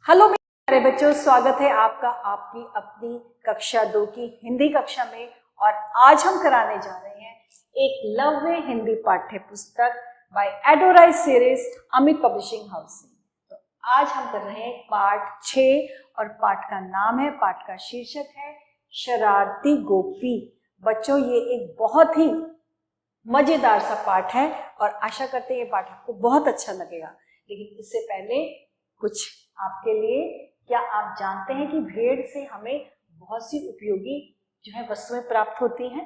Hello मेरे बच्चों, स्वागत है आपका आपकी अपनी कक्षा 2 की हिंदी कक्षा में। और आज हम कराने जा रहे हैं एक लव्य हिंदी पाठ्य पुस्तक बाय एडोराइज सीरीज अमित पब्लिशिंग हाउस से। तो आज हम कर रहे हैं पाठ 6 और पाठ का नाम है, पाठ का शीर्षक है शरारती गोपी। बच्चों, ये एक बहुत ही मजेदार सा पाठ है और आशा करते हैं ये पाठ आपको बहुत अच्छा लगेगा। लेकिन इससे पहले कुछ आपके लिए, क्या आप जानते हैं कि भेड़ से हमें बहुत सी उपयोगी जो है वस्तुएं प्राप्त होती हैं?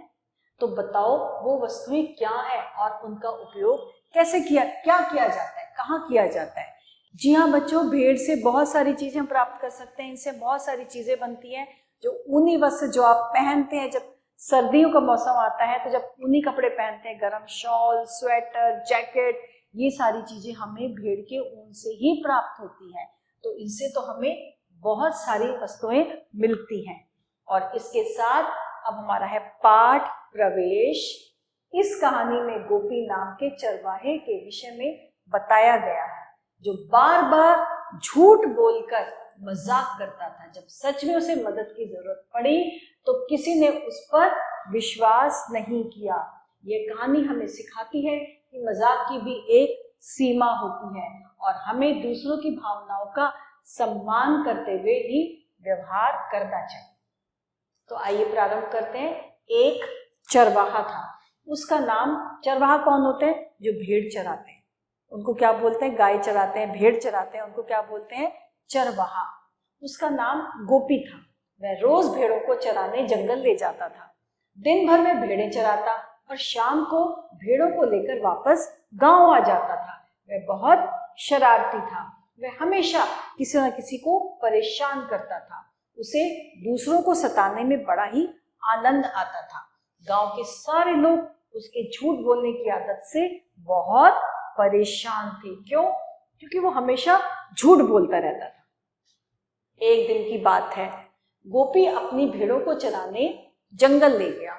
तो बताओ वो वस्तुएं क्या है और उनका उपयोग कैसे क्या किया जाता है, कहाँ किया जाता है? जी हाँ बच्चों, भेड़ से बहुत सारी चीजें प्राप्त कर सकते हैं। इनसे बहुत सारी चीजें बनती हैं जो ऊनी वस्त्र जो आप पहनते हैं। जब सर्दियों का मौसम आता है तो जब ऊनी कपड़े पहनते हैं, गर्म शॉल, स्वेटर, जैकेट, ये सारी चीजें हमें भेड़ के ऊन से ही प्राप्त होती हैं। तो इनसे तो हमें बहुत सारी वस्तुएं मिलती हैं। और इसके साथ अब हमारा है पाठ प्रवेश। इस कहानी में गोपी नाम के चरवाहे के विषय में बताया गया है, जो बार बार झूठ बोलकर मजाक करता था। जब सच में उसे मदद की जरूरत पड़ी तो किसी ने उस पर विश्वास नहीं किया। ये कहानी हमें सिखाती है कि मजाक की भी एक सीमा होती है और हमें दूसरों की भावनाओं का सम्मान करते हुए ही व्यवहार करना चाहिए। तो आइए प्रारंभ करते हैं। एक चरवाहा था, उसका नाम, चरवाहा कौन होते हैं? जो भेड़ चराते हैं उनको क्या बोलते हैं? गाय चराते हैं, भेड़ चराते हैं, उनको क्या बोलते हैं? चरवाहा। उसका नाम गोपी था। वह रोज भेड़ों को चराने जंगल ले जाता था। दिन भर में भेड़ें चराता और शाम को भेड़ों को लेकर वापस गांव आ जाता था। वह बहुत शरारती था। वह हमेशा किसी न किसी को परेशान करता था। उसे दूसरों को सताने में बड़ा ही आनंद आता था। गांव के सारे लोग उसके झूठ बोलने की आदत से बहुत परेशान थे। क्यों? क्योंकि वो हमेशा झूठ बोलता रहता था। एक दिन की बात है, गोपी अपनी भेड़ों को चराने जंगल ले गया।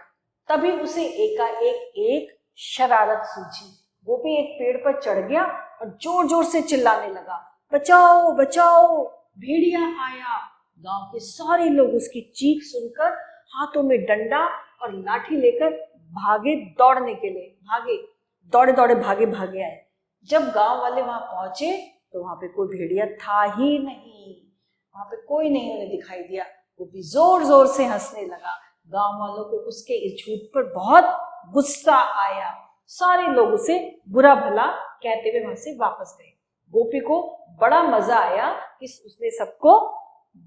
तभी उसे एकाएक एक शरारत सूझी। गोपी एक पेड़ पर चढ़ गया और जोर जोर से चिल्लाने लगा, बचाओ बचाओ, भेड़िया आया। गांव के सारे लोग उसकी चीख सुनकर हाथों में डंडा और लाठी लेकर भागे भागे आए। जब गांव वाले वहां पहुंचे तो वहां पे कोई भेड़िया था ही नहीं। वहां पे कोई नहीं उन्हें दिखाई दिया। वो भी जोर जोर से हंसने लगा। गांव वालों को उसके इस झूठ पर बहुत गुस्सा आया। सारे लोग उसे बुरा भला कहते हुए वहां से वापस गए। गोपी को बड़ा मजा आया कि उसने सबको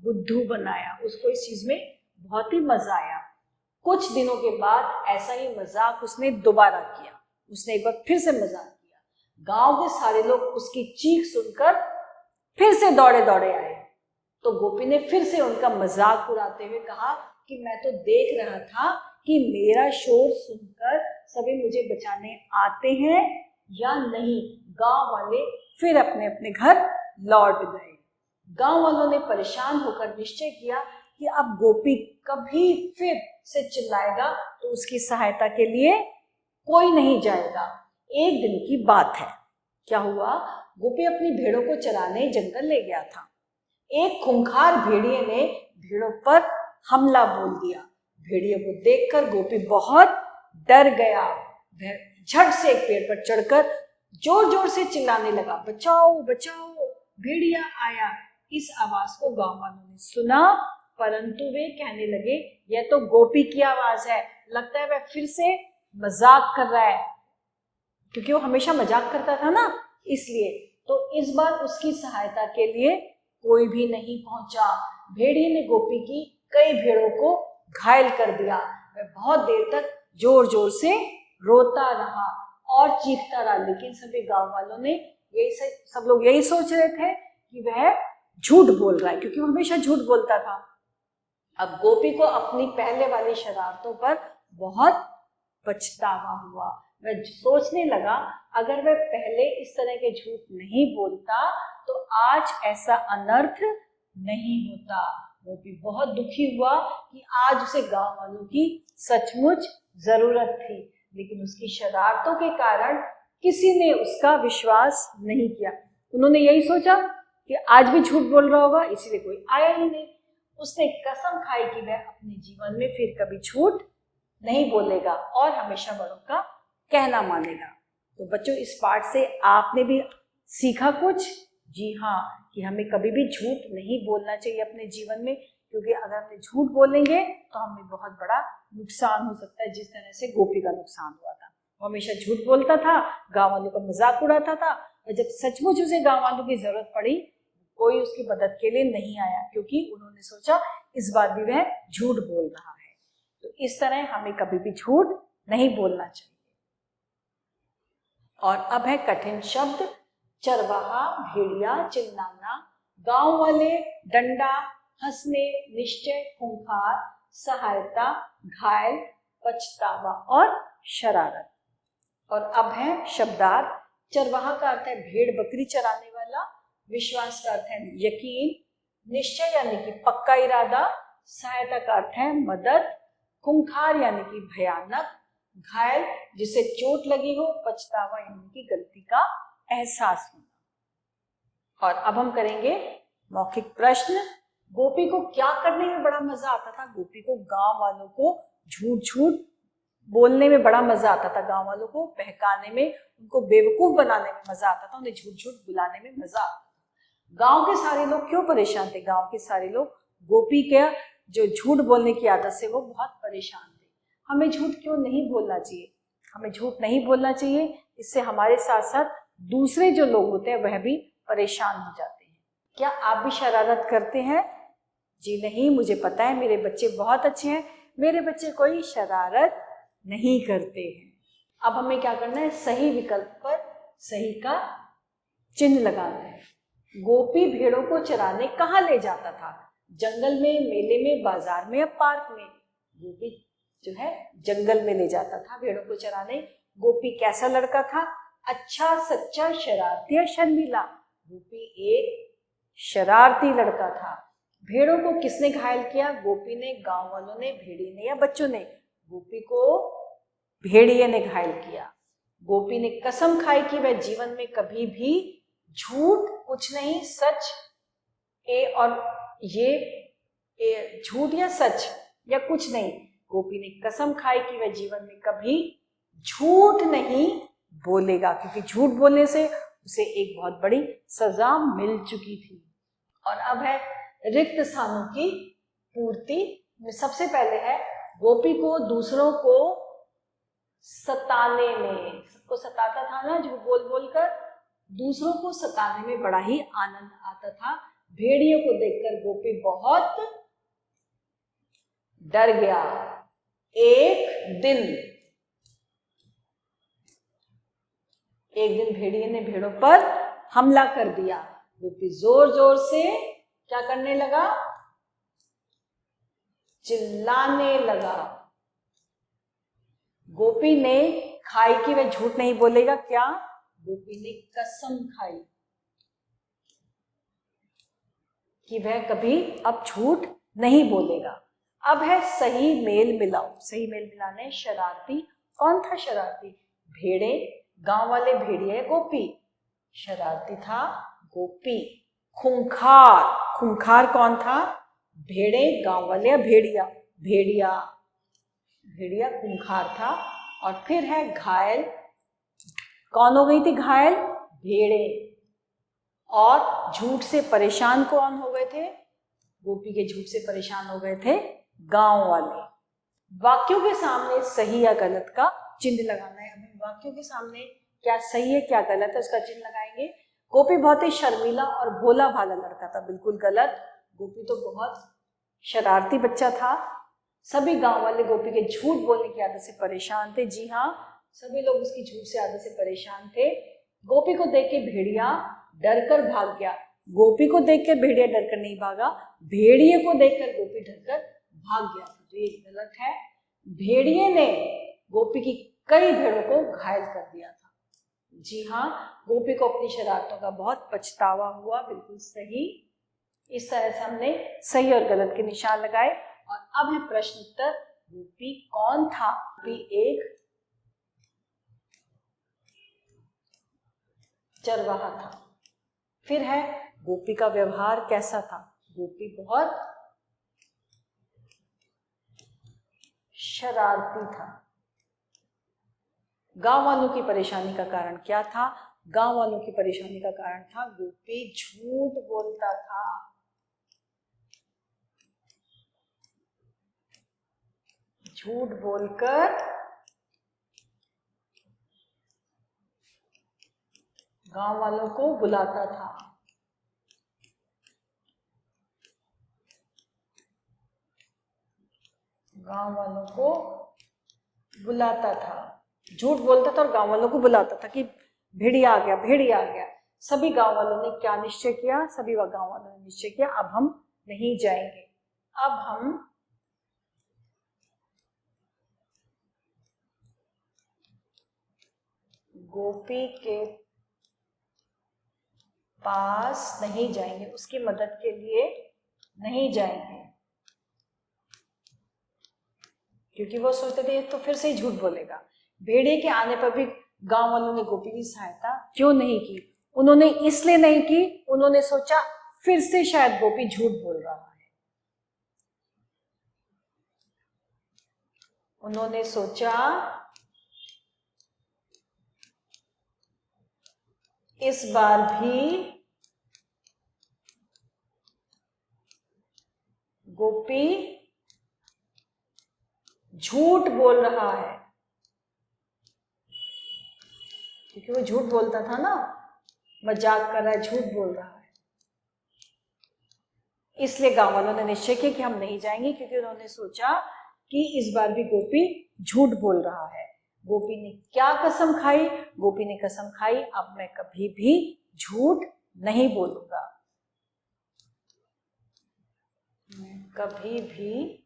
बुद्धू बनाया। उसको इस चीज में बहुत ही मजा आया। कुछ दिनों के बाद ऐसा ही मजाक उसने दोबारा किया। उसने एक बार फिर से मजाक किया। गांव के सारे लोग उसकी चीख सुनकर फिर से दौड़े दौड़े आए। तो गोपी ने फिर से उनका मजाक उड़ाते हुए कहा कि मैं तो देख रहा था कि मेरा शोर सुनकर सभी मुझे बचाने आते हैं या नहीं। गांव वाले फिर अपने अपने घर लौट गए। गांव वालों ने परेशान होकर निश्चय किया कि अब गोपी कभी फिर से चिल्लाएगा तो उसकी सहायता के लिए कोई नहीं जाएगा। एक दिन की बात है, क्या हुआ? गोपी अपनी भेड़ों को चराने जंगल ले गया था। एक खूंखार भेड़िए ने भेड़ों पर हमला बोल दिया। भेड़िए को देखकर गोपी बहुत डर गया। वह झट से एक पेड़ पर चढ़कर जोर जोर से चिल्लाने लगा, बचाओ बचाओ, भेड़िया आया। इस आवाज को गांव वालों ने सुना, परंतु वे कहने लगे, यह तो गोपी की आवाज है, लगता है वह फिर से मजाक कर रहा है। क्योंकि वो हमेशा मजाक करता था ना, इसलिए। तो इस बार उसकी सहायता के लिए कोई भी नहीं पहुंचा। भेड़िए ने गोपी की कई भेड़ों को घायल कर दिया। वह बहुत देर तक जोर जोर से रोता रहा और चीखता रहा। लेकिन सभी गांव वालों ने सब लोग यही सोच रहे थे कि वह झूठ बोल रहा है, क्योंकि वो हमेशा झूठ बोलता था। अब गोपी को अपनी पहले वाली शरारतों पर बहुत पछतावा हुआ। वह सोचने लगा, अगर वह पहले इस तरह के झूठ नहीं बोलता तो आज ऐसा अनर्थ नहीं होता। वो भी बहुत दुखी हुआ कि आज उसे गांव वालों की सचमुच जरूरत थी। लेकिन उसकी शरारतों के कारण किसी ने उसका विश्वास नहीं किया। उन्होंने यही सोचा कि आज भी झूठ बोल रहा होगा, इसीलिए कोई आया ही नहीं। उसने कसम खाई कि वह अपने जीवन में फिर कभी झूठ नहीं बोलेगा और हमेशा बड़ों का कहना मानेगा। तो बच्चों, इस पाठ से आपने भी सीखा कुछ? जी हाँ, कि हमें कभी भी झूठ नहीं बोलना चाहिए अपने जीवन में, क्योंकि अगर हम झूठ बोलेंगे तो हमें बहुत बड़ा नुकसान हो सकता है, जिस तरह से गोपी का नुकसान हुआ था। वो हमेशा झूठ बोलता था, गांव वालों का मजाक उड़ाता था, और जब सचमुच उसे गांव वालों की जरूरत पड़ी, कोई उसकी मदद के लिए नहीं आया, क्योंकि उन्होंने सोचा इस बार भी वह झूठ बोल रहा है। तो इस तरह हमें कभी भी झूठ नहीं बोलना चाहिए। और अब है कठिन शब्द। चरवाहा, भेड़िया, चिल्लाना, गांव वाले, डंडा, हंसने, निश्चय, खूंखार, सहायता, घायल, पछतावा और शरारत। और अब है शब्दार्थ। चरवाहा का अर्थ है भेड़ बकरी चराने वाला, विश्वास का अर्थ है यकीन, निश्चय यानी कि पक्का इरादा, सहायता का अर्थ है मदद, खूंखार यानी कि भयानक, घायल जिसे चोट लगी हो, पछतावा यानी कि गलती का एहसास होना। और अब हम करेंगे मौखिक प्रश्न। गोपी को क्या करने में बड़ा मजा आता था? गोपी को गांव वालों को झूठ झूठ बोलने में बड़ा मजा आता था, गांव वालों को बहकाने में, उनको बेवकूफ बनाने में मजा आता था, उन्हें झूठ झूठ बुलाने में मजा आता था। गांव के सारे लोग क्यों परेशान थे? गांव के सारे लोग गोपी के जो झूठ बोलने की आदत से वो बहुत परेशान थे। हमें झूठ क्यों नहीं बोलना चाहिए? हमें झूठ नहीं बोलना चाहिए, इससे हमारे साथ साथ दूसरे जो लोग होते हैं वह भी परेशान हो जाते हैं। क्या आप भी शरारत करते हैं? जी नहीं, मुझे पता है मेरे बच्चे बहुत अच्छे हैं, मेरे बच्चे कोई शरारत नहीं करते हैं। अब हमें क्या करना है? सही विकल्प पर सही का चिन्ह लगाना है। गोपी भेड़ों को चराने कहाँ ले जाता था? जंगल में, मेले में, बाजार में या पार्क में? गोपी जो है जंगल में ले जाता था भेड़ों को चराने। गोपी कैसा लड़का था? अच्छा, सच्चा, शरारती या शर्मीला? गोपी एक शरारती लड़का था। भेड़ों को किसने घायल किया? गोपी ने, गांव वालों ने, भेड़िए ने या बच्चों ने? गोपी को भेड़िए ने घायल किया। गोपी ने कसम खाई कि वह जीवन में कभी भी झूठ, कुछ नहीं, सच, और ये झूठ या सच या कुछ नहीं। गोपी ने कसम खाई कि वह जीवन में कभी झूठ नहीं बोलेगा, क्योंकि झूठ बोलने से उसे एक बहुत बड़ी सजा मिल चुकी थी। और अब है रिक्त स्थानों की पूर्ति। सबसे पहले है गोपी को दूसरों को सताने में, सबको सताता था ना झूठ बोल बोलकर, दूसरों को सताने में बड़ा ही आनंद आता था। भेड़ियों को देखकर गोपी बहुत डर गया। एक दिन भेड़िए ने भेड़ों पर हमला कर दिया। गोपी जोर जोर से क्या करने लगा? चिल्लाने लगा। गोपी ने खाई कि वह झूठ नहीं बोलेगा। क्या? गोपी ने कसम खाई कि वह कभी अब झूठ नहीं बोलेगा। अब है सही मेल मिलाओ। सही मेल मिलाने शरारती। कौन था शरारती? भेड़े, गांव वाले, भेड़िए, गोपी। शरारती था गोपी। खूंखार, खूंखार कौन था? भेड़े, गांव वाले या भेड़िया? भेड़िया, भेड़िया खूंखार था। और फिर है घायल। कौन हो गई थी घायल? भेड़े। और झूठ से परेशान कौन हो गए थे? गोपी के झूठ से परेशान हो गए थे गांव वाले। वाक्यों के सामने सही या गलत का चिन्ह लगाना है हमें। वाक्यों के सामने क्या सही है क्या गलत है उसका चिन्ह लगाएंगे। गोपी बहुत ही शर्मीला और भोला भाला लड़का था। बिल्कुल गलत। गोपी तो बहुत शरारती बच्चा था। सभी गांव वाले गोपी के झूठ बोलने की आदत से परेशान थे। जी हाँ, सभी लोग उसकी झूठ से आदत से परेशान थे। गोपी को देख के भेड़िया डरकर भाग गया। गोपी को देखकर भेड़िया डरकर नहीं भागा, भेड़िए को देखकर गोपी डरकर भाग गया। तो ये गलत है। भेड़िए ने गोपी की कई भेड़ों को घायल कर दिया था। जी हाँ, गोपी को अपनी शरारतों का बहुत पछतावा हुआ। बिल्कुल सही। इस तरह से हमने सही और गलत के निशान लगाए। और अब है प्रश्न उत्तर। गोपी कौन था? गोपी एक चरवाहा था। फिर है गोपी का व्यवहार कैसा था? गोपी बहुत शरारती था। गांव वालों की परेशानी का कारण क्या था? गांव वालों की परेशानी का कारण था गोपी झूठ बोलता था। झूठ बोलकर गांव वालों को बुलाता था। गांव वालों को बुलाता था, झूठ बोलता था और गांव वालों को बुलाता था कि भेड़िया आ गया, भेड़िया आ गया। सभी गांव वालों ने क्या निश्चय किया? सभी गांव वालों ने निश्चय किया अब हम नहीं जाएंगे, अब हम गोपी के पास नहीं जाएंगे, उसकी मदद के लिए नहीं जाएंगे, क्योंकि वो सोचते थे तो फिर से ही झूठ बोलेगा। भेड़िए के आने पर भी गांव वालों ने गोपी की सहायता क्यों नहीं की? उन्होंने इसलिए नहीं की, उन्होंने सोचा फिर से शायद गोपी झूठ बोल रहा है। उन्होंने सोचा इस बार भी गोपी झूठ बोल रहा है, क्योंकि वो झूठ बोलता था ना, मजाक कर रहा है, झूठ बोल रहा है। इसलिए गांव वालों ने निश्चय किया कि हम नहीं जाएंगे, क्योंकि उन्होंने सोचा कि इस बार भी गोपी झूठ बोल रहा है। गोपी ने क्या कसम खाई? गोपी ने कसम खाई अब मैं कभी भी झूठ नहीं बोलूंगा, मैं कभी भी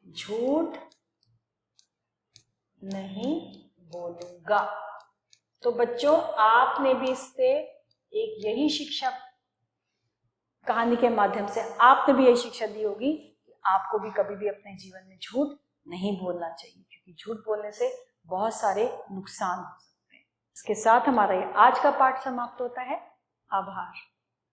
झूठ नहीं बोलूंगा। तो बच्चों, आपने भी इससे एक यही शिक्षा, कहानी के माध्यम से आपने भी यही शिक्षा दी होगी कि आपको भी कभी भी अपने जीवन में झूठ नहीं बोलना चाहिए, क्योंकि झूठ बोलने से बहुत सारे नुकसान हो सकते हैं। इसके साथ हमारा ये आज का पाठ समाप्त होता है। आभार।